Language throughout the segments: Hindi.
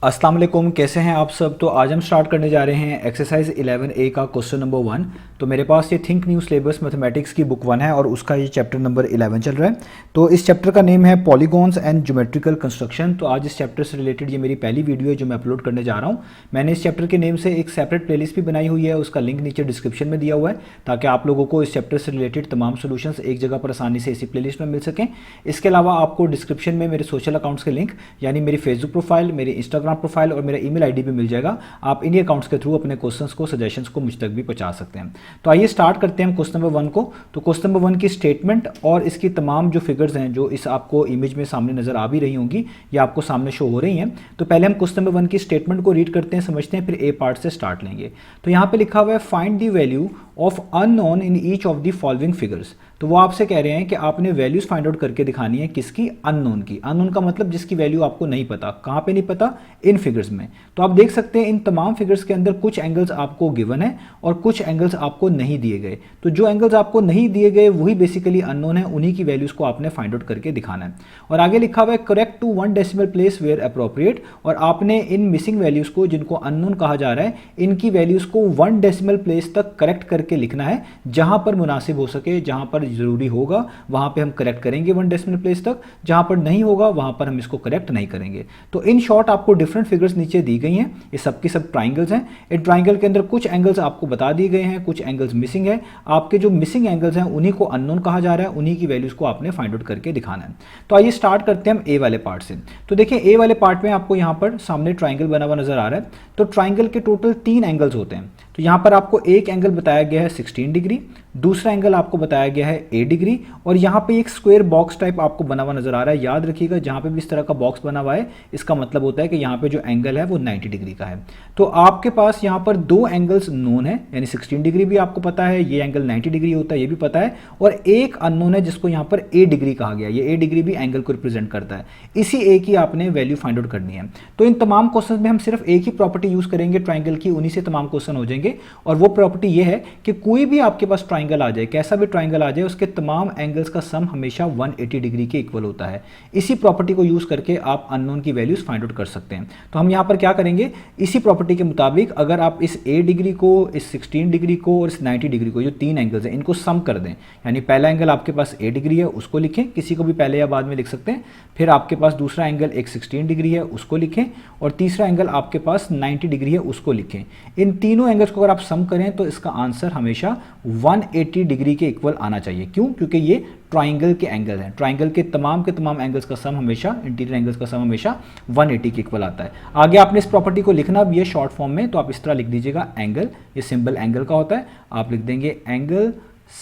अस्सलाम वालेकुम, कैसे हैं आप सब। तो आज हम स्टार्ट करने जा रहे हैं एक्सरसाइज 11A का क्वेश्चन नंबर 1। तो मेरे पास ये थिंक न्यू सिलेबस मैथमेटिक्स की बुक 1 है और उसका ये चैप्टर नंबर 11 चल रहा है। तो इस चैप्टर का नेम है पॉलीगॉन्स एंड ज्योमेट्रिकल कंस्ट्रक्शन। तो आज इस चैप्टर से रिलेटेड ये मेरी पहली वीडियो है जो मैं अपलोड करने जा रहा हूँ। मैंने इस चैप्टर के नेम से एक सेपरेट प्लेलिस्ट भी बनाई हुई है, उसका लिंक नीचे डिस्क्रिप्शन में दिया हुआ है, ताकि आप लोगों को इस चैप्टर से रिलेटेड तमाम सोल्यूशंस एक जगह पर आसानी से इसी प्लेलिस्ट में मिल सकें। इसके अलावा आपको डिस्क्रिप्शन में मेरे सोशल अकाउंट्स के लिंक, यानी मेरी फेसबुक प्रोफाइल, मेरी इंस्टाग्राम प्रोफाइल और मेरा ईमेल आईडी भी मिल जाएगा। आप इन्हीं अकाउंट्स के थ्रू अपने क्वेश्चंस को, सजेशंस को मुझ तक भी पहुंचा सकते हैं। तो आइए स्टार्ट करते हैं क्वेश्चन नंबर 1 को। तो क्वेश्चन नंबर 1 की स्टेटमेंट और इसकी तमाम जो फिगर्स हैं जो इस आपको इमेज में सामने नजर आ भी रही होंगी, ये आपको सामने शो हो रही हैं। तो पहले हम क्वेश्चन नंबर 1 की स्टेटमेंट को रीड करते हैं, समझते हैं, फिर ए पार्ट से स्टार्ट लेंगे। तो यहाँ पे लिखा हुआ है find the value of unknown in each of the following figures. तो वो आपसे कह रहे हैं कि आपने वैल्यूज फाइंड आउट करके दिखानी है, किसकी? अननोन की। अननोन का मतलब जिसकी वैल्यू आपको नहीं पता। कहाँ पे नहीं पता? इन फिगर्स में। तो आप देख सकते हैं इन तमाम फिगर्स के अंदर कुछ एंगल्स आपको गिवन है और कुछ एंगल्स आपको नहीं दिए गए। तो जो एंगल्स आपको नहीं दिए गए वही बेसिकली अननोन है, उन्हीं की वैल्यूज को आपने फाइंड आउट करके दिखाना है। और आगे लिखा हुआ है correct to 1 decimal place where appropriate. और आपने इन मिसिंग वैल्यूज को, जिनको अननोन कहा जा रहा है, इनकी वैल्यूज को 1 डेसिमल प्लेस तक करेक्ट करके लिखना है। जहां पर मुनासिब हो सके, जहां पर जरूरी होगा वहां पे हम करेक्ट करेंगे 1 डेसिमल प्लेस तक, जहां पर नहीं होगा वहां पर हम इसको करेक्ट नहीं करेंगे। तो इन शॉर्ट आपको डिफरेंट फिगर्स नीचे दी गई हैं, ये सबकी सब ट्राइंगल्स हैं। इन ट्राइंगल के अंदर कुछ एंगल्स आपको बता दिए गए हैं, कुछ एंगल्स मिसिंग है। आपके जो मिसिंग एंगल्स हैं उन्हीं को अननोन कहा जा रहा है, उन्हीं की वैल्यूज को आपने फाइंड आउट करके दिखाना है। तो आइए स्टार्ट करते हैं हम ए वाले पार्ट से। तो देखिए ए वाले पार्ट में आपको यहां पर सामने ट्राइंगल बना हुआ नजर आ रहा है। तो ट्राइंगल के टोटल 3 एंगल्स होते हैं। तो यहां पर आपको एक एंगल बताया गया है 16 डिग्री, दूसरा एंगल आपको बताया गया है 8 डिग्री, और यहां पे एक स्क्वायर बॉक्स टाइप आपको बना हुआ नजर आ रहा है। याद रखिएगा जहां पे भी इस तरह का बॉक्स बना हुआ है, इसका मतलब होता है कि यहां पे जो एंगल है वो 90 डिग्री का है। तो आपके पास यहां पर 2 एंगल्स नोन है, यानी 16 डिग्री भी आपको पता है, ये एंगल 90 डिग्री होता है ये भी पता है, और एक अननोन है जिसको यहां पर 8 डिग्री कहा गया। ये 8 डिग्री भी एंगल को रिप्रेजेंट करता है। इसी ए की आपने वैल्यू फाइंड आउट करनी है। तो इन तमाम क्वेश्चन में हम सिर्फ एक ही प्रॉपर्टी यूज करेंगे ट्राइंगल की, उन्हीं से तमाम क्वेश्चन हो जाएंगे। और वो प्रॉपर्टी ये है कि कोई भी आपके पास ट्राइंगल आ जाए, कैसा भी ट्राइंगल आ जाए, उसके तमाम एंगल्स का सम हमेशा 180 डिग्री के इक्वल होता है। इसी प्रॉपर्टी को यूज करके आप अननोन की वैल्यूज फाइंड आउट कर सकते हैं। तो हम यहां पर क्या करेंगे, इसी प्रॉपर्टी के मुताबिक अगर आप इस 8 डिग्री को, इस 16 डिग्री को और इस 90 डिग्री को, जो 3 एंगल्स हैं, इनको सम कर दें। यानी पहला एंगल आपके पास 8 डिग्री है, उसको लिखें, किसी को भी पहले या बाद में लिख सकते हैं। फिर आपके पास दूसरा एंगल एक 16 डिग्री है, उसको लिखें, और तीसरा एंगल आपके पास 90 डिग्री है, उसको लिखें। इन तीनों एंगल्स को अगर आप सम करें तो इसका आंसर हमेशा 180 डिग्री के इक्वल आना चाहिए। क्यों? क्योंकि ये ट्राइंगल के एंगल हैं। ट्राइंगल के तमाम एंगल्स का सम हमेशा, इंटीरियर एंगल्स का सम हमेशा 180 के इक्वल आता है। आगे आपने इस प्रॉपर्टी को लिखना भी है शॉर्ट फॉर्म में, तो आप इस तरह लिख दीजिएगा एंगल, ये सिंबल एंगल का होता है, आप लिख देंगे एंगल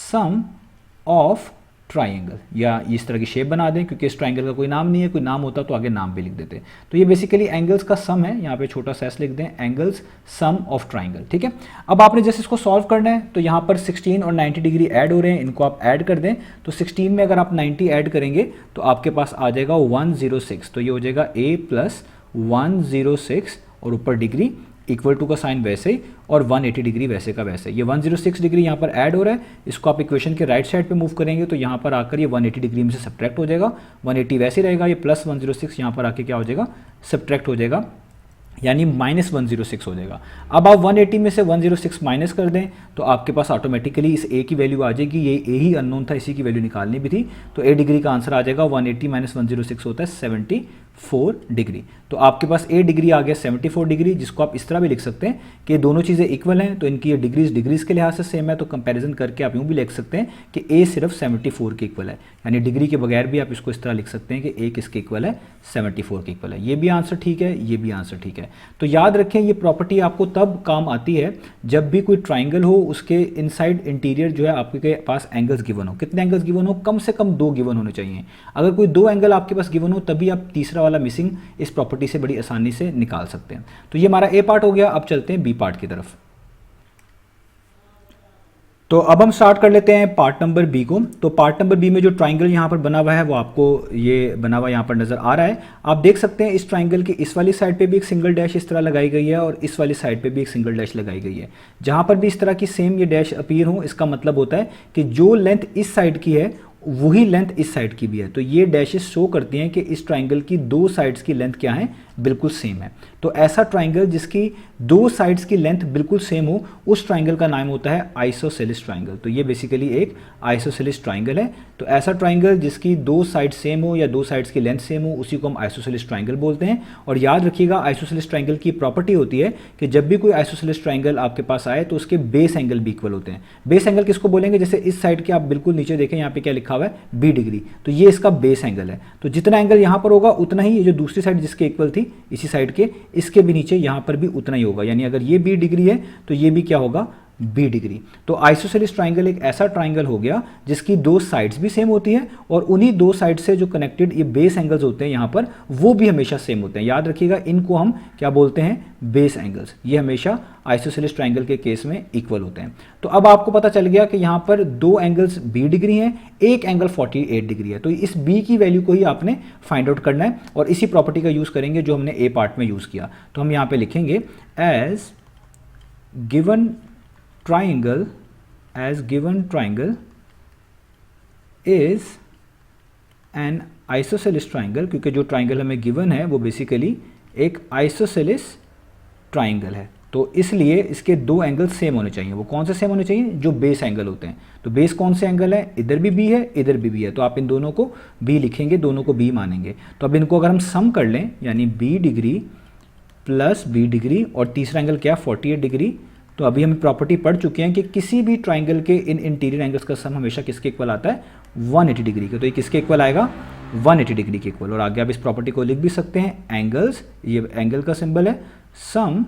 सम ऑफ ट्राइंगल, या इस तरह की शेप बना दें, क्योंकि इस ट्राइंगल का कोई नाम नहीं है, कोई नाम होता तो आगे नाम भी लिख देते। तो ये बेसिकली एंगल्स का सम है, यहाँ पे छोटा सा एस लिख दें, एंगल्स सम ऑफ ट्राइंगल। ठीक है, अब आपने जैसे इसको सॉल्व करना है, तो यहाँ पर 16 और 90 डिग्री ऐड हो रहे हैं, इनको आप ऐड कर दें। तो 16 में अगर आप 90 ऐड करेंगे तो आपके पास आ जाएगा 106। तो ये हो जाएगा a प्लस 106 और ऊपर डिग्री इक्वल टू का साइन वैसे ही, और 180 डिग्री वैसे का वैसे। ये 106 डिग्री यहाँ पर ऐड हो रहा है, इसको आप इक्वेशन के राइट साइड पे मूव करेंगे तो यहाँ पर आकर ये 180 डिग्री में से सब्ट्रैक्ट हो जाएगा। 180 वैसे रहेगा, ये प्लस 106 यहाँ पर आके क्या हो जाएगा, सब्ट्रैक्ट हो जाएगा, यानी माइनस 106 हो जाएगा। अब आप 180 में से 106 माइनस कर दें तो आपके पास ऑटोमेटिकली इस ए की वैल्यू आ जाएगी। ये ए ही अननोन था, इसी की वैल्यू निकालनी भी थी, तो 8 डिग्री का आंसर आ जाएगा 180 माइनस 106 होता है 74 डिग्री। तो आपके पास 8 डिग्री आ गया 74 डिग्री, जिसको आप इस तरह भी लिख सकते हैं कि दोनों चीज़ें इक्वल हैं, तो इनकी ये डिग्रीज के लिहाज से सेम है। तो कंपैरिजन करके आप यूँ भी लिख सकते हैं कि ए सिर्फ 74 के इक्वल है, यानी डिग्री के बगैर भी आप इसको इस तरह लिख सकते हैं कि ए किसके इक्वल है, 74 के इक्वल है। ये भी आंसर ठीक है, ये भी आंसर ठीक है। तो याद रखें ये प्रॉपर्टी आपको तब काम आती है जब भी कोई ट्राइंगल हो, उसके इनसाइड इंटीरियर जो है आपके पास एंगल्स गिवन हो। कितने एंगल्स गिवन हो? कम से कम 2 गिवन होने चाहिए। अगर कोई 2 एंगल आपके पास गिवन हो तभी आप तीसरा वाला मिसिंग इस प्रॉपर्टी से बड़ी आसानी से निकाल सकते हैं। तो ये हमारा ए पार्ट हो गया। अब चलते हैं बी पार्ट की तरफ। तो अब हम स्टार्ट कर लेते हैं पार्ट नंबर बी को। तो पार्ट नंबर बी में जो ट्राइंगल यहाँ पर बना हुआ है वो आपको ये बना हुआ यहाँ पर नजर आ रहा है। आप देख सकते हैं इस ट्राइंगल की इस वाली साइड पे भी एक सिंगल डैश इस तरह लगाई गई है और इस वाली साइड पे भी एक सिंगल डैश लगाई गई है। जहाँ पर भी इस तरह की सेम ये डैश अपीयर हो, इसका मतलब होता है कि जो लेंथ इस साइड की है वही लेंथ इस साइड की भी है। तो ये डैशेस शो करती हैं कि इस ट्राइंगल की 2 साइड्स की लेंथ क्या है, बिल्कुल सेम है। तो ऐसा ट्राइंगल जिसकी दो साइड्स की लेंथ बिल्कुल सेम हो, उस ट्राइंगल का नाम होता है आइसोसेलेस ट्राइंगल। तो ये बेसिकली एक आइसोसेलेस ट्राइंगल है। तो ऐसा ट्राइंगल जिसकी दो साइड सेम हो या दो साइड्स की लेंथ सेम हो, उसी को हम आइसोसेलेस ट्राइंगल बोलते हैं। और याद रखिएगा, आइसोसेलेस ट्राइंगल की प्रॉपर्टी होती है कि जब भी कोई आइसोसेलेस ट्राइंगल आपके पास आए तो उसके बेस एंगल भी इक्वल होते हैं। बेस एंगल किसको बोलेंगे? जैसे इस साइड के आप बिल्कुल नीचे देखें, यहाँ पे क्या लिखा हुआ है, बी डिग्री, तो ये इसका बेस एंगल है। तो जितना एंगल यहाँ पर होगा उतना ही ये जो दूसरी साइड जिसके इक्वल थी इसी साइड के, इसके भी नीचे यहाँ पर भी उतना ही होगा। यानी अगर ये बी डिग्री है तो ये भी क्या होगा, बी डिग्री। तो आइसोसेलेस ट्राइंगल एक ऐसा ट्राइंगल हो गया जिसकी दो साइड्स भी सेम होती हैं और उन्हीं दो साइड से जो कनेक्टेड ये बेस एंगल्स होते हैं यहाँ पर, वो भी हमेशा सेम होते हैं। याद रखिएगा, इनको हम क्या बोलते हैं, बेस एंगल्स। ये हमेशा आइसोसेलेस ट्राइंगल के केस में इक्वल होते हैं। तो अब आपको पता चल गया कि यहाँ पर दो एंगल्स बी डिग्री हैं, एक एंगल 48 डिग्री है। तो इस बी की वैल्यू को ही आपने फाइंड आउट करना है और इसी प्रॉपर्टी का यूज़ करेंगे जो हमने ए पार्ट में यूज़ किया। तो हम यहाँ पे लिखेंगे as given triangle is an isosceles triangle, क्योंकि जो ट्राइंगल हमें गिवन है वो बेसिकली एक आइसोसेलेस ट्राइंगल है। तो इसलिए इसके दो एंगल सेम होने चाहिए। वो कौन से सेम होने चाहिए? जो बेस एंगल होते हैं। तो बेस कौन से एंगल है? इधर भी बी है, इधर भी बी है, तो आप इन दोनों को बी लिखेंगे, दोनों को बी मानेंगे। तो अब इनको अगर हम सम कर लें, यानी B degree plus B degree और तीसरा एंगल क्या, 48 डिग्री। तो अभी हम प्रॉपर्टी पढ़ चुके हैं कि किसी भी ट्राइंगल के इन इंटीरियर एंगल्स का सम हमेशा किसके इक्वल आता है, 180 डिग्री के। तो ये किसके इक्वल आएगा, 180 डिग्री के इक्वल। और आगे आप इस प्रॉपर्टी को लिख भी सकते हैं, एंगल्स, ये एंगल का सिंबल है, सम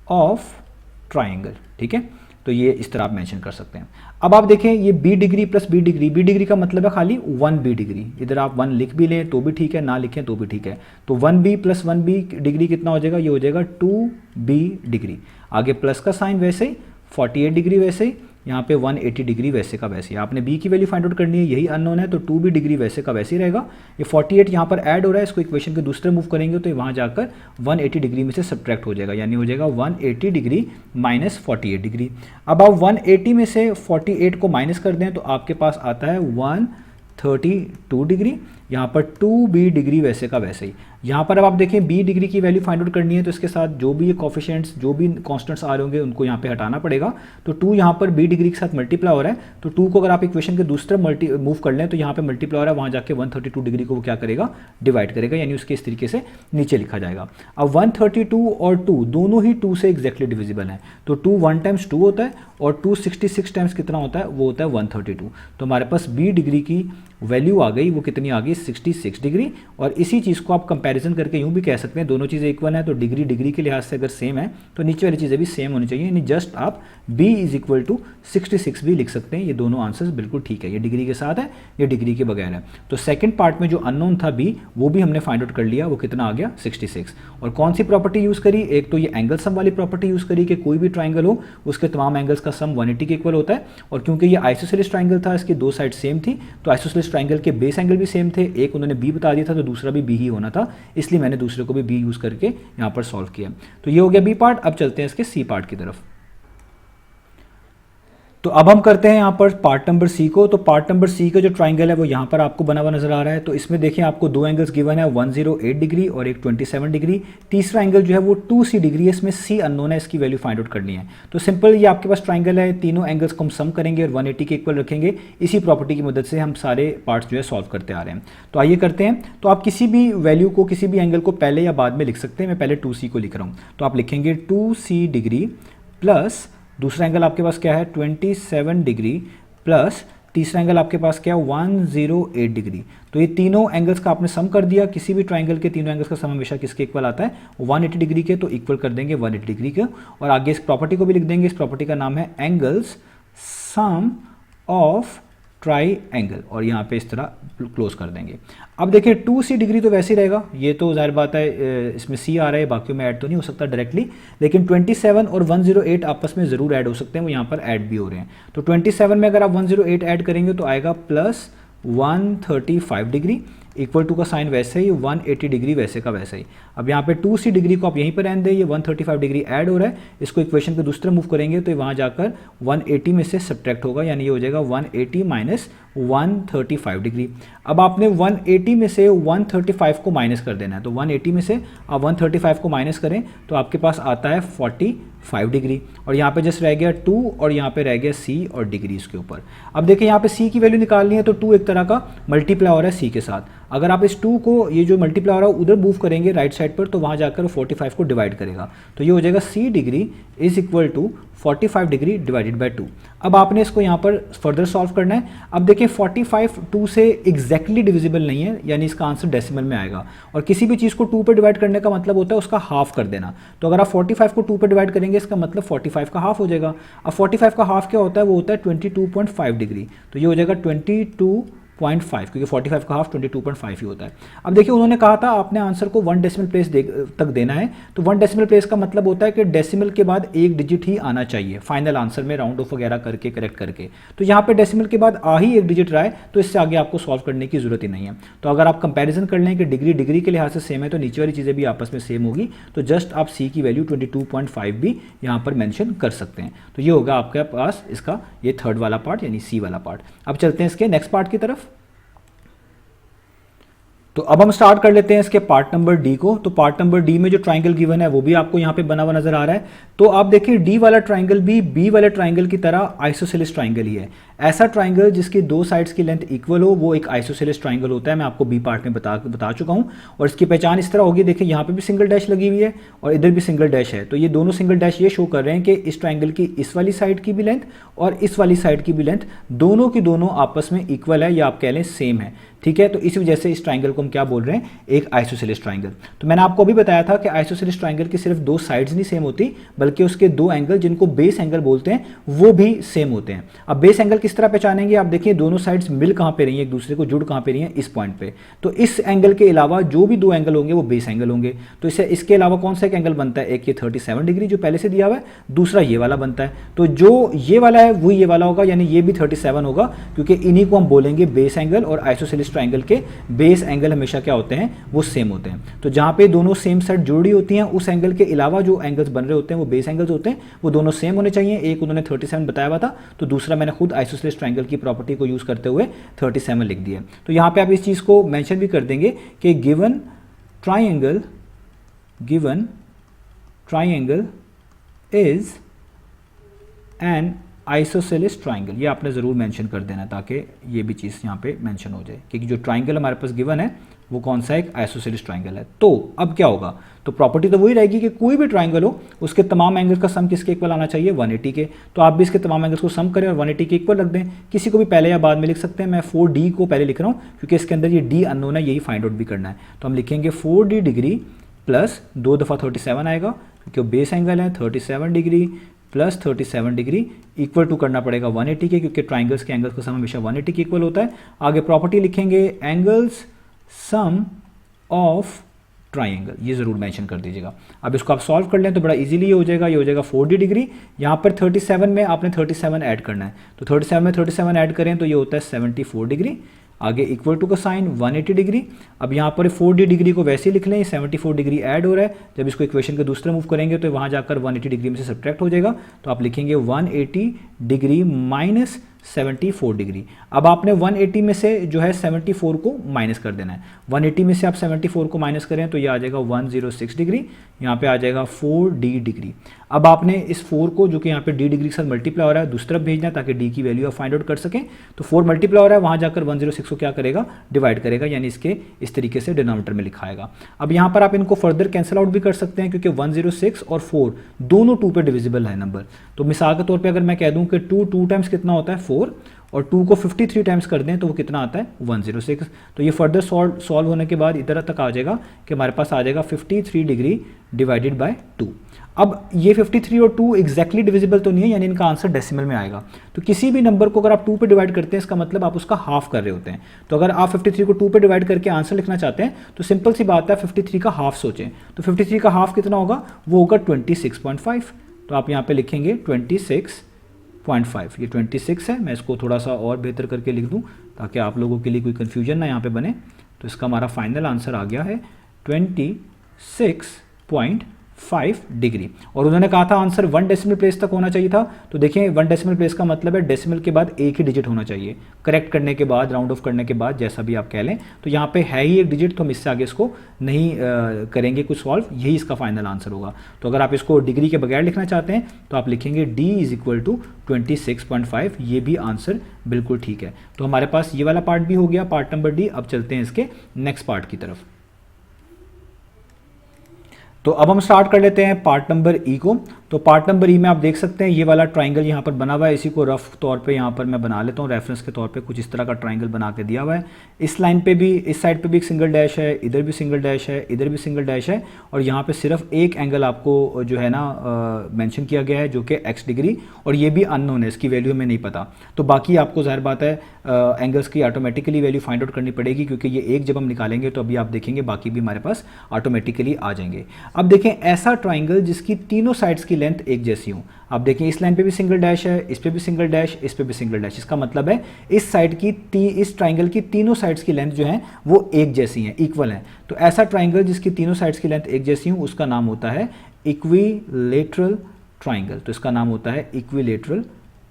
ऑफ ट्राइंगल, ठीक है। तो ये इस तरह आप मेंशन कर सकते हैं। अब आप देखें, ये B degree plus B degree, B degree का मतलब है खाली 1 बी डिग्री। इधर आप 1 लिख भी लें तो भी ठीक है, ना लिखें तो भी ठीक है। तो 1 बी प्लस 1 बी डिग्री कितना हो जाएगा, ये हो जाएगा 2 बी डिग्री। आगे प्लस का साइन वैसे ही, 48 डिग्री वैसे ही, यहाँ पे 180 डिग्री वैसे का वैसे ही। आपने बी की वैल्यू फाइंड आउट करनी है, यही अननोन है, तो 2 बी डिग्री वैसे का वैसे ही रहेगा। ये 48 यहाँ पर ऐड हो रहा है, इसको इक्वेशन के दूसरे मूव करेंगे तो वहाँ जाकर 180 डिग्री में से सब्ट्रैक्ट हो जाएगा, यानी हो जाएगा 180 डिग्री माइनस 48 डिग्री। अब आप 180 में से 48 को माइनस कर दें तो आपके पास आता है 132 डिग्री। यहाँ पर 2 बी डिग्री वैसे का वैसे ही। यहाँ पर अब आप देखें, बी डिग्री की वैल्यू फाइंड आउट करनी है तो इसके साथ जो भी ये कोफिशिएंट्स, जो भी कांस्टेंट्स आ रहे होंगे उनको यहाँ पे हटाना पड़ेगा। तो 2 यहाँ पर बी डिग्री के साथ मल्टीप्लाई हो रहा है, तो 2 को अगर आप इक्वेशन के दूसरे मूव कर लें तो यहाँ पे मल्टीप्लाई हो रहा है, वहाँ जाके 132 डिग्री को वो क्या करेगा, डिवाइड करेगा, यानी उसके इस तरीके से नीचे लिखा जाएगा। अब 132 और 2 दोनों ही 2 से एग्जैक्टली डिविजिबल हैं। तो 2 1 टाइम्स 2 होता है और 2 66 टाइम्स कितना होता है, वो होता है 132। तो हमारे पास बी डिग्री की वैल्यू आ गई, वो कितनी आ गई, 66 डिग्री। और इसी चीज़ को आप कंपैरिजन करके यूँ भी कह सकते हैं, दोनों चीज़ें इक्वल हैं तो डिग्री डिग्री के लिहाज से अगर सेम है तो नीचे वाली चीज़ें भी सेम होनी चाहिए, यानी जस्ट आप b इज इक्वल टू 66 भी लिख सकते हैं। ये दोनों आंसर्स बिल्कुल ठीक है, ये डिग्री के साथ है, ये डिग्री के बगैर है। तो सेकंड पार्ट में जो अननोन था b, वो भी हमने फाइंड आउट कर लिया, वो कितना आ गया, 66। और कौन सी प्रॉपर्टी यूज़ करी, एक तो ये एंगल सम वाली प्रॉपर्टी यूज़ करी कि कोई भी ट्राइंगल हो उसके तमाम एंगल्स का सम 180 के इक्वल होता है। और क्योंकि ये आइसोसेलेस ट्राइंगल था, इसकी दो साइड सेम थी, तो आइसोसेलेस ट्राइंगल के बेस एंगल भी सेम थे। एक उन्होंने b बता दिया था तो दूसरा भी b ही होना था, इसलिए मैंने दूसरे को भी b यूज़ करके यहाँ पर सॉल्व किया। तो ये हो गया b पार्ट। अब चलते हैं इसके c पार्ट की तरफ। तो अब हम करते हैं यहाँ पर पार्ट नंबर सी को। तो पार्ट नंबर सी का जो ट्राइंगल है वो यहाँ पर आपको बना हुआ नजर आ रहा है। तो इसमें देखें, आपको दो एंगल्स गिवन है, 108 डिग्री और एक 27 डिग्री। तीसरा एंगल जो है वो 2c डिग्री है, इसमें c अननोन है, इसकी वैल्यू फाइंड आउट करनी है। तो सिंपल, ये आपके पास ट्राइंगल है, तीनों एंगल्स को हम सम करेंगे और 180 के इक्वल रखेंगे। इसी प्रॉपर्टी की मदद से हम सारे पार्ट्स जो है सॉल्व करते आ रहे हैं। तो आइए करते हैं। तो आप किसी भी वैल्यू को, किसी भी एंगल को पहले या बाद में लिख सकते हैं। मैं पहले 2c को लिख रहा हूँ, तो आप लिखेंगे 2c डिग्री प्लस दूसरा एंगल आपके पास क्या है, 27 डिग्री प्लस तीसरा एंगल आपके पास क्या है, 108 डिग्री। तो ये तीनों एंगल्स का आपने सम कर दिया। किसी भी ट्राइंगल के तीनों एंगल्स का सम हमेशा किसके इक्वल आता है, 180 डिग्री के। तो इक्वल कर देंगे 180 डिग्री के और आगे इस प्रॉपर्टी को भी लिख देंगे। इस प्रॉपर्टी का नाम है angles sum of try angle, और यहाँ पे इस तरह क्लोज कर देंगे। अब देखिए 2c डिग्री तो वैसे ही रहेगा, ये तो जाहिर बात है, इसमें c आ रहा है, बाकी में ऐड तो नहीं हो सकता डायरेक्टली, लेकिन 27 और 108 आपस में ज़रूर ऐड हो सकते हैं, वो यहाँ पर ऐड भी हो रहे हैं। तो 27 में अगर आप 108 ऐड करेंगे तो आएगा प्लस 135 डिग्री। इक्वल टू का साइन वैसे ही, 180 डिग्री वैसे का वैसे ही। अब यहाँ पे 2c डिग्री को आप यहीं पर रहने दें, ये 135 डिग्री ऐड हो रहा है, इसको इक्वेशन पे दूसरा मूव करेंगे तो वहाँ जाकर 180 में से सब्ट्रैक्ट होगा, यानी ये हो जाएगा 180 माइनस 135 डिग्री। अब आपने 180 में से 135 को माइनस कर देना है, तो 180 में से आप 135 को माइनस करें तो आपके पास आता है 45 डिग्री, और यहाँ पे जस्ट रह गया 2 और यहाँ पे रह गया c और डिग्री इसके ऊपर। अब देखिए यहाँ पे c की वैल्यू निकालनी है, तो 2 एक तरह का मल्टीप्लाई हो रहा है c के साथ। अगर आप इस 2 को, ये जो मल्टीप्लाई हो रहा है उधर मूव करेंगे राइट साइड पर, तो वहाँ जाकर 45 को डिवाइड करेगा, तो ये हो जाएगा c degree is equal to 45 degree divided by 2। अब आपने इसको यहाँ पर फर्दर सॉल्व करना है। अब देखिए 45 2 से एग्जैक्टली डिविजिबल नहीं है, यानी इसका आंसर डेसिमल में आएगा, और किसी भी चीज़ को 2 पे डिवाइड करने का मतलब होता है उसका हाफ कर देना। तो अगर आप 45 को 2 पे डिवाइड करेंगे इसका मतलब 45 का हाफ हो जाएगा। अब 45 का हाफ क्या होता है, वो होता है 22.5 डिग्री, तो ये हो जाएगा 22.5, क्योंकि 45 का हाफ 22.5 ही होता है। अब देखिए उन्होंने कहा था आपने आंसर को 1 डेसिमल प्लेस तक देना है, तो 1 डेसिमल प्लेस का मतलब होता है कि डेसिमल के बाद एक डिजिट ही आना चाहिए फाइनल आंसर में, राउंड ऑफ वगैरह करके करेक्ट करके। तो यहाँ पे डेसिमल के बाद आ ही एक डिजिट रहा है, तो इससे आगे आपको सॉल्व करने की जरूरत ही नहीं है। तो अगर आप कंपैरिजन कर लें कि डिग्री डिग्री के लिहाज से सेम है, तो नीचे वाली चीज़ें भी आपस में सेम होगी, तो जस्ट आप सी की वैल्यू 22.5 भी यहाँ पर मेंशन कर सकते हैं। तो ये होगा आपके पास इसका ये थर्ड वाला पार्ट, यानी सी वाला पार्ट। अब चलते हैं इसके नेक्स्ट पार्ट की तरफ। तो अब हम स्टार्ट कर लेते हैं इसके पार्ट नंबर डी को। तो पार्ट नंबर डी में जो ट्राइंगल गिवन है वो भी आपको यहाँ पे बना हुआ नजर आ रहा है। तो आप देखिए डी वाला ट्राइंगल भी बी वाले ट्राइंगल की तरह आइसोसेलेस ट्राइंगल ही है। ऐसा ट्राइंगल जिसकी दो साइड्स की लेंथ इक्वल हो वो एक आइसोसेलेस ट्राइंगल होता है, मैं आपको बी पार्ट में बता चुका हूँ। और इसकी पहचान इस तरह होगी, देखिए यहाँ पे भी सिंगल डैश लगी हुई है और इधर भी सिंगल डैश है, तो ये दोनों सिंगल डैश ये शो कर रहे हैं कि इस ट्राइंगल की इस वाली साइड की भी लेंथ और इस वाली साइड की भी लेंथ दोनों की दोनों आपस में इक्वल है, या आप कह लें सेम है। ठीक है, तो इस वजह से इस ट्राइंगल को हम क्या बोल रहे हैं, एक आइसोसेलेस ट्राइंगल। तो मैंने आपको अभी बताया था कि आइसोसेलेस ट्राइंगल की सिर्फ दो साइड्स नहीं सेम होती, बल्कि उसके दो एंगल जिनको बेस एंगल बोलते हैं वो भी सेम होते हैं। अब बेस एंगल किस तरह पहचानेंगे, आप देखिए दोनों साइड्स मिल कहाँ पे रही हैं, एक दूसरे को जुड़ कहाँ पे रही हैं, इस पॉइंट पे। तो इस एंगल के अलावा जो भी दो एंगल होंगे वो बेस एंगल होंगे। तो इसके अलावा कौन सा एक एंगल बनता है, एक ये 37 डिग्री जो पहले से दिया हुआ है, दूसरा ये वाला बनता है। तो जो ये वाला है वो ये वाला होगा, यानी ये भी 37 होगा, क्योंकि इन्हीं को हम बोलेंगे बेस एंगल। और आइसोसेलेस ट्राइंगल के बेस एंगल हमेशा क्या होते हैं, वो सेम होते हैं। तो जहां पे दोनों सेम साइड जुड़ी होती हैं उस एंगल के अलावा जो एंगल्स बन रहे होते हैं वो बेस एंगल्स होते हैं, वो दोनों सेम होने चाहिए। एक उन्होंने 37 बताया हुआ था, तो दूसरा मैंने खुद आइसोसेलेस ट्राइंगल की प्रॉपर्टी को यूज करते हुए 37 लिख दिया। तो यहां पे आप इस चीज को मेंशन भी कर देंगे कि given triangle is an isosceles triangle, ये आपने ज़रूर मेंशन कर देना ताकि ये भी चीज़ यहाँ पे मेंशन हो जाए, क्योंकि जो ट्राइंगल हमारे पास गिवन है वो कौन सा एक आइसोसेलेस ट्राइंगल है। तो अब क्या होगा, तो प्रॉपर्टी तो वही रहेगी कि कोई भी ट्राइंगल हो उसके तमाम एंगल्स का सम किसके इक्वल आना चाहिए, 180 के। तो आप भी इसके तमाम एंगल्स को सम करें और 180 के इक्वल रख दें। किसी को भी पहले या बाद में लिख सकते हैं, मैं 4D को पहले लिख रहा हूँ क्योंकि इसके अंदर ये D अननोन है, यही फाइंड आउट भी करना है। तो हम लिखेंगे 4D डिग्री प्लस 2 दफ़ा 37 आएगा, क्योंकि बेस एंगल है 37 degree plus 37 degree equal to करना पड़ेगा 180 के, क्योंकि ट्राइंगल्स के एंगल्स का सम हमेशा 180 के इक्वल होता है। आगे प्रॉपर्टी लिखेंगे एंगल्स सम ऑफ ट्राइंगल, ये जरूर मेंशन कर दीजिएगा। अब इसको आप सॉल्व कर लें तो बड़ा इजीली हो जाएगा। ये हो जाएगा 4D डिग्री, यहाँ पर 37 में आपने 37 ऐड करना है, तो 37 में 37 ऐड करें तो ये होता है 74 डिग्री। आगे इक्वल टू का साइन 180 डिग्री। अब यहाँ पर 4D डिग्री को वैसे ही लिख लें, 74 डिग्री ऐड हो रहा है, जब इसको इक्वेशन के दूसरे मूव करेंगे तो वहाँ जाकर 180 डिग्री में से सब्ट्रैक्ट हो जाएगा, तो आप लिखेंगे 180 डिग्री माइनस 74 डिग्री। अब आपने 180 में से जो है 74 को माइनस कर देना है। 180 में से आप 74 को माइनस करें तो ये आ जाएगा 106 डिग्री, यहाँ पे आ जाएगा 4D डिग्री। अब आपने इस 4 को जो कि यहाँ पे D डिग्री के साथ मल्टीप्लाई हो रहा है दूसरी तरफ भेजना है ताकि D की वैल्यू आप फाइंड आउट कर सकें। तो 4 मल्टीप्लाई हो रहा है, वहाँ जाकर 106 को क्या करेगा, डिवाइड करेगा, यानी इसके इस तरीके से डिनोमिनेटर में लिखाएगा। अब यहाँ पर आप इनको फर्दर कैंसिल आउट भी कर सकते हैं, क्योंकि 106 और 4 दोनों 2 पे डिविजिबल है नंबर। तो मिसाल के तौर पे अगर मैं कह दूं कि 2 टाइम्स कितना होता है 4, और 2 को 53 टाइम्स कर दें तो वो कितना आता है 106। तो ये फर्दर सॉल्व होने के बाद इधर तक आ जाएगा कि हमारे पास आ जाएगा 53 डिग्री डिवाइडेड बाय 2। अब ये 53 और 2 एग्जैक्टली डिविजिबल तो नहीं है, यानी इनका आंसर डेसिमल में आएगा। तो किसी भी नंबर को अगर आप 2 पे डिवाइड करते हैं इसका मतलब आप उसका हाफ कर रहे होते हैं। तो अगर आप 53 को 2 पे डिवाइड करके आंसर लिखना चाहते हैं तो सिंपल सी बात है 53 का हाफ सोचें। तो 53 का हाफ कितना होगा, वो होगा 26.5। तो आप यहाँ पे लिखेंगे 26.5, ये 26 है। मैं इसको थोड़ा सा और बेहतर करके लिख दूं ताकि आप लोगों के लिए कोई कन्फ्यूजन ना यहाँ पे बने। तो इसका हमारा फाइनल आंसर आ गया है 26.5 डिग्री। और उन्होंने कहा था आंसर 1 डेसिमल प्लेस तक होना चाहिए था। तो देखें 1 डेसिमल प्लेस का मतलब है डेसिमल के बाद एक ही डिजिट होना चाहिए, करेक्ट करने के बाद, राउंड ऑफ करने के बाद, जैसा भी आप कह लें। तो यहाँ पे है ही एक डिजिट, तो हम इससे आगे इसको नहीं करेंगे कुछ सॉल्व, यही इसका फाइनल आंसर होगा। तो अगर आप इसको डिग्री के बगैर लिखना चाहते हैं तो आप लिखेंगे D इज इक्वल टू 26.5, ये भी आंसर बिल्कुल ठीक है। तो हमारे पास ये वाला पार्ट भी हो गया, पार्ट नंबर D। अब चलते हैं इसके नेक्स्ट पार्ट की तरफ। तो अब हम स्टार्ट कर लेते हैं पार्ट नंबर ई को। तो पार्ट नंबर ई में आप देख सकते हैं ये वाला ट्राइंगल यहाँ पर बना हुआ है, इसी को रफ तौर पे यहाँ पर मैं बना लेता हूँ रेफरेंस के तौर पे। कुछ इस तरह का ट्राइंगल बना के दिया हुआ है। इस लाइन पे भी, इस साइड पे भी एक सिंगल डैश है, इधर भी सिंगल डैश है, इधर भी सिंगल डैश है, और यहाँ पे सिर्फ एक एंगल आपको जो है ना मेंशन किया गया है जो कि x डिग्री, और ये भी अननोन है, इसकी वैल्यू हमें नहीं पता। तो बाकी आपको ज़ाहिर बात है एंगल्स की ऑटोमेटिकली वैल्यू फाइंड आउट करनी पड़ेगी, क्योंकि ये एक जब हम निकालेंगे तो अभी आप देखेंगे बाकी भी हमारे पास ऑटोमेटिकली आ जाएंगे। अब देखें ऐसा ट्राइंगल जिसकी तीनों साइड्स की लेंथ एक जैसी हो। आप देखें इस लाइन पे भी सिंगल डैश है, इस पे भी सिंगल डैश, इस पे भी सिंगल डैश। इसका मतलब है इस साइड की इस ट्राइंगल की तीनों साइड्स की लेंथ जो है वो एक जैसी है, इक्वल है। तो ऐसा ट्राइंगल जिसकी तीनों साइड्स की लेंथ एक जैसी हो उसका नाम होता है इक्विलेटरल ट्राइंगल। तो इसका नाम होता है इक्विलेटरल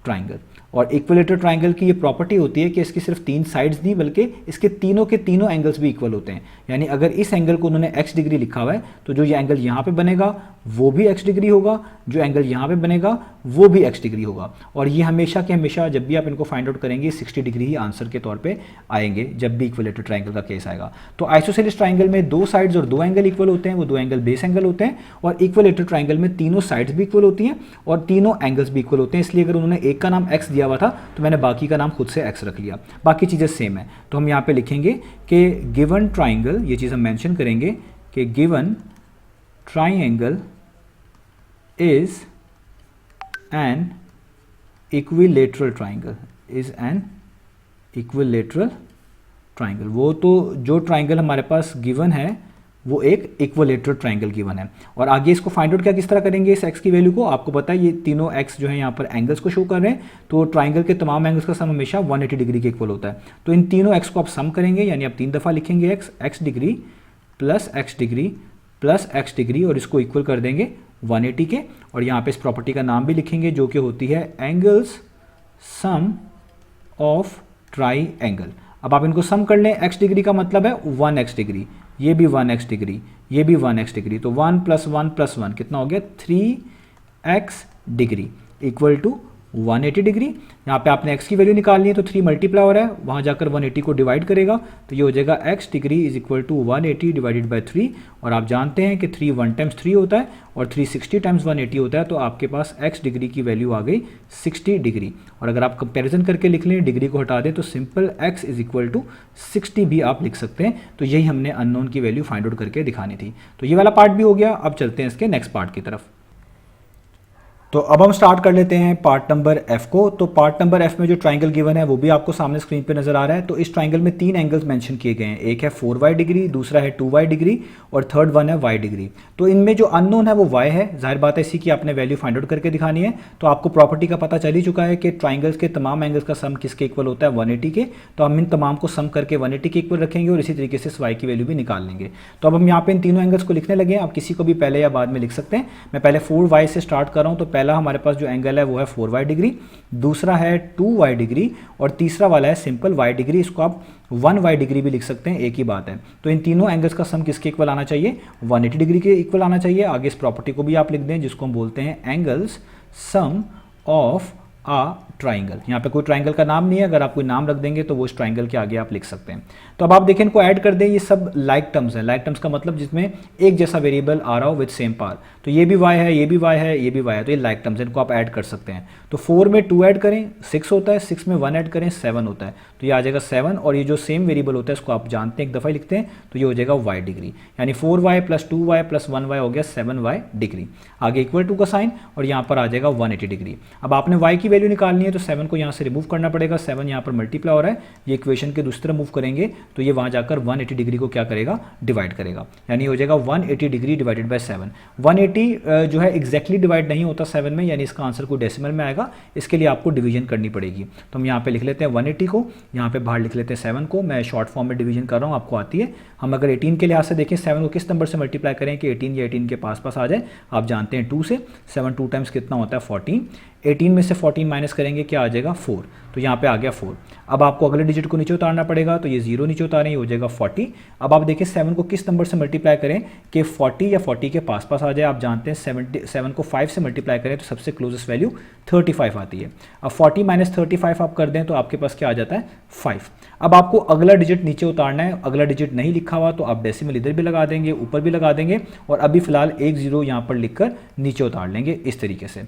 ट्राइंगल। और इक्विलेटरल ट्राइंगल की ये प्रॉपर्टी होती है कि इसकी सिर्फ 3 साइड्स नहीं बल्कि इसके तीनों के तीनों एंगल्स भी इक्वल होते हैं। यानी अगर इस एंगल को उन्होंने x डिग्री लिखा हुआ है तो जो ये एंगल यहाँ पे बनेगा वो भी x डिग्री होगा, जो एंगल यहाँ पे बनेगा वो भी x डिग्री होगा। और ये हमेशा के हमेशा जब भी आप इनको फाइंड आउट करेंगे 60 डिग्री ही आंसर के तौर पे आएंगे जब भी इक्विलेटरल ट्राइंगल का केस आएगा। तो आइसोसेलेस ट्राइंगल में 2 साइड्स और 2 एंगल इक्वल होते हैं, वो 2 एंगल बेस एंगल होते हैं। और इक्विलेटरल ट्राइंगल में तीनों साइड्स भी इक्वल होती हैं और तीनों एंगल्स भी इक्वल होते हैं। इसलिए अगर उन्होंने एक का नाम x दिया हुआ था तो मैंने बाकी का नाम खुद से x रख लिया, बाकी चीज़ें सेम है। तो हम यहाँ पे लिखेंगे कि गिवन ट्राइंगल, ये चीज़ हम मेंशन करेंगे कि given triangle is an equilateral triangle, is an equilateral triangle. वो तो जो ट्राइंगल हमारे पास गिवन है वो एक इक्विलेटरल ट्राइंगल गिवन है। और आगे इसको फाइंड आउट क्या किस तरह करेंगे इस x की वैल्यू को, आपको पता है ये तीनों x जो है यहाँ पर एंगल्स को शो कर रहे हैं। तो ट्राइंगल के तमाम एंगल्स का सम हमेशा 180 डिग्री के इक्वल होता है। तो इन तीनों x को आप सम करेंगे, यानी आप 3 दफ़ा लिखेंगे x degree plus x degree plus x degree, और इसको इक्वल कर देंगे 180 के। और यहाँ पे इस प्रॉपर्टी का नाम भी लिखेंगे जो कि होती है angles sum of try angle. अब आप इनको सम कर लें, x डिग्री का मतलब है 1x डिग्री, ये भी 1x डिग्री, ये भी 1x डिग्री। तो 1 + 1 + 1 कितना हो गया 3x degree equal to 180 degree. यहाँ पे आपने x की वैल्यू निकालनी है तो 3 मल्टीप्लाई हो रहा है, वहाँ जाकर 180 को डिवाइड करेगा तो ये हो जाएगा x degree is equal to 180 divided by 3। और आप जानते हैं कि 3 1 टाइम्स 3 होता है और 360 टाइम्स 180 होता है। तो आपके पास x डिग्री की वैल्यू आ गई 60 डिग्री। और अगर आप कंपैरिजन करके लिख लें, डिग्री को हटा दें, तो simple x is equal to 60 भी आप लिख सकते हैं। तो यही हमने अननोन की वैल्यू फाइंड आउट करके दिखानी थी। तो ये वाला पार्ट भी हो गया। अब चलते हैं इसके नेक्स्ट पार्ट की तरफ। तो अब हम स्टार्ट कर लेते हैं पार्ट नंबर F को। तो पार्ट नंबर F में जो ट्राइंगल गिवन है वो भी आपको सामने स्क्रीन पे नजर आ रहा है। तो इस ट्राइंगल में 3 एंगल्स मेंशन किए गए हैं, एक है 4y डिग्री, दूसरा है 2y डिग्री और थर्ड वन है y डिग्री। तो इनमें जो अननोन है वो y है, जाहिर बात है इसी की आपने वैल्यू फाइंड आउट करके दिखानी है। तो आपको प्रॉपर्टी का पता चल ही चुका है कि ट्राइंगल्स के तमाम एंगल्स का सम किसके इक्वल होता है 180 के। तो हम इन तमाम को सम करके 180 के इक्वल रखेंगे और इसी तरीके से y की वैल्यू भी निकाल लेंगे। तो अब हम यहाँ पे इन तीनों एंगल्स को लिखने लगे हैं। आप किसी को भी पहले या बाद में लिख सकते हैं। मैं पहले 4y से स्टार्ट कर रहा हूँ। तो पहला हमारे पास जो एंगल है वो है 4y डिग्री, दूसरा है 2y डिग्री और तीसरा वाला है सिंपल y डिग्री। इसको आप 1y डिग्री भी लिख सकते हैं, एक ही बात है। तो इन तीनों एंगल्स का सम किसके इक्वल आना चाहिए 180 डिग्री के इक्वल आना चाहिए। आगे इस प्रॉपर्टी को भी आप लिख दें जिसको हम बोलते हैं angles sum of a triangle. यहाँ पे कोई ट्राइंगल का नाम नहीं है, अगर आप कोई नाम रख देंगे तो वो इस ट्राइंगल के आगे आप लिख सकते हैं। तो अब आप देखें इनको ऐड कर दें, ये सब लाइक टर्म्स है। लाइक टर्म्स का मतलब जिसमें एक जैसा वेरिएबल आ रहा हो विद सेम पावर। तो ये भी y है, ये भी y है, ये भी y है, तो ये लाइक टर्म्स है, इनको आप ऐड कर सकते हैं। तो 4 में 2 ऐड करें 6 होता है, 6 में 1 ऐड करें 7 होता है। तो ये आ जाएगा 7 और ये जो सेम वेरिएबल होता है इसको आप जानते हैं, एक दफ़ा लिखते हैं तो ये हो जाएगा y डिग्री, यानी 4y + 2y + 1y हो गया 7y डिग्री। आगे इक्वल टू का साइन और यहाँ पर आ जाएगा 180 डिग्री। अब आपने y की वैल्यू निकालनी है तो 7 को यहाँ से रिमूव करना पड़ेगा, 7 यहाँ पर मल्टीप्लाई हो रहा है, ये इक्वेशन के दूसरी तरफ मूव करेंगे तो ये वहाँ जाकर 180 डिग्री को क्या करेगा, डिवाइड करेगा, यानी हो जाएगा 180 डिग्री डिवाइडेड बाय 7। 180 जो है एग्जैक्टली डिवाइड नहीं होता 7 में, यानी इसका आंसर कोई डेसिमल में आएगा, इसके लिए आपको डिवीजन करनी पड़ेगी। तो हम यहाँ पे लिख लेते हैं 180 को, यहाँ पे बाहर लिख लेते हैं 7 को, मैं शॉर्ट फॉर्म में डिवीजन कर रहा हूँ, आपको आती है। हम अगर 18 के लिहाज से देखें 7 को किस नंबर से मल्टीप्लाई करें कि 18 या 18 के पास पास आ जाए, आप जानते हैं 2 से, 7 2 टाइम्स कितना होता है 14, 18 में से 14 माइनस करेंगे क्या आ जाएगा 4, तो यहाँ पे आ गया 4। अब आपको अगले डिजिट को नीचे उतारना पड़ेगा, तो ये 0 नीचे उतारें, ये हो जाएगा 40। अब आप देखिए 7 को किस नंबर से मल्टीप्लाई करें कि 40 या 40 के पास पास आ जाए, आप जानते हैं 7 को 5 से मल्टीप्लाई करें तो सबसे क्लोजेस्ट वैल्यू 35 आती है। अब 40 माइनस 35 आप कर दें तो आपके पास क्या आ जाता है 5। अब आपको अगला डिजिट नीचे उतारना है, अगला डिजिट नहीं लिखा हुआ तो आप डेसिमल इधर भी लगा देंगे, ऊपर भी लगा देंगे, और अभी फिलहाल 1 0 यहाँ पर लिखकर नीचे उतार लेंगे इस तरीके से।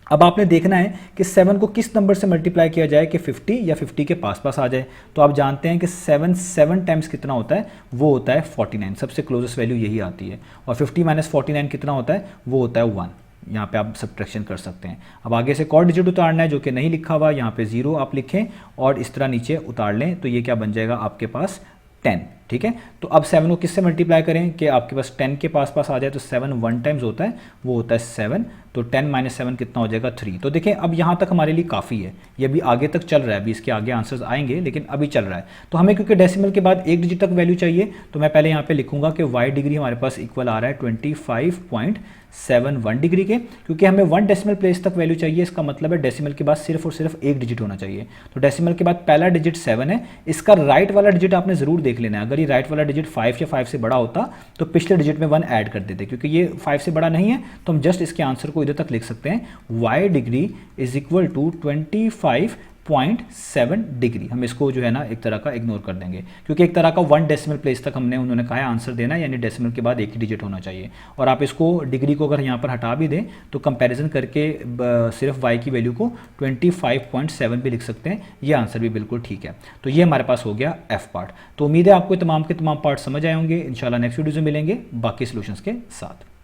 अब आपने देखना है कि 7 को किस नंबर से मल्टीप्लाई किया जाए कि 50 या 50 के पास पास आ जाए, तो आप जानते हैं कि 7 टाइम्स कितना होता है, वो होता है 49, सबसे क्लोजेस्ट वैल्यू यही आती है, और 50 माइनस 49 कितना होता है, वो होता है 1। यहाँ पे आप सब्ट्रैक्शन कर सकते हैं। अब आगे से एक और डिजिट उतारना है जो कि नहीं लिखा हुआ, यहाँ पे 0 आप लिखें और इस तरह नीचे उतार लें, तो ये क्या बन जाएगा आपके पास 10, ठीक है। तो अब 7 को किससे मल्टीप्लाई करें कि आपके पास 10 के पास पास आ जाए, तो 7 1 टाइम्स होता है, वो होता है 7, तो 10 माइनस 7 कितना हो जाएगा 3। तो देखें अब यहाँ तक हमारे लिए काफ़ी है, ये अभी आगे तक चल रहा है, अभी इसके आगे आंसर्स आएंगे लेकिन अभी चल रहा है। तो हमें क्योंकि डेसिमल के बाद एक डिजिट तक वैल्यू चाहिए, तो मैं पहले यहाँ पे लिखूंगा कि y डिग्री हमारे पास इक्वल आ रहा है 25.71 डिग्री के, क्योंकि हमें 1 डेसिमल प्लेस तक वैल्यू चाहिए, इसका मतलब है डेसिमल के बाद सिर्फ और सिर्फ एक डिजिट होना चाहिए। तो डेसिमल के बाद पहला डिजिट 7 है, इसका राइट वाला डिजिट आपने जरूर देख लेना है, अगर ये राइट वाला डिजिट 5 या 5 से बड़ा होता तो पिछले डिजिट में 1 ऐड कर देते, क्योंकि ये 5 से बड़ा नहीं है तो हम जस्ट इसके आंसर को इधर तक लिख सकते हैं, y degree is equal to 25.7 degree. हम इसको जो है ना एक तरह का इग्नोर कर देंगे, क्योंकि एक तरह का 1 डेसिमल प्लेस तक उन्होंने कहा है आंसर देना, यानी डेसिमल के बाद एक ही डिजिट होना चाहिए। और आप इसको डिग्री को अगर यहाँ पर हटा भी दें तो कंपैरिजन करके सिर्फ y की वैल्यू को 25.7 भी लिख सकते हैं, ये आंसर भी बिल्कुल ठीक है। तो ये हमारे पास हो गया f पार्ट। तो उम्मीद है आपको तमाम के तमाम पार्ट समझ आए होंगे। इंशाल्लाह नेक्स्ट वीडियो में मिलेंगे बाकी सॉल्यूशंस के साथ।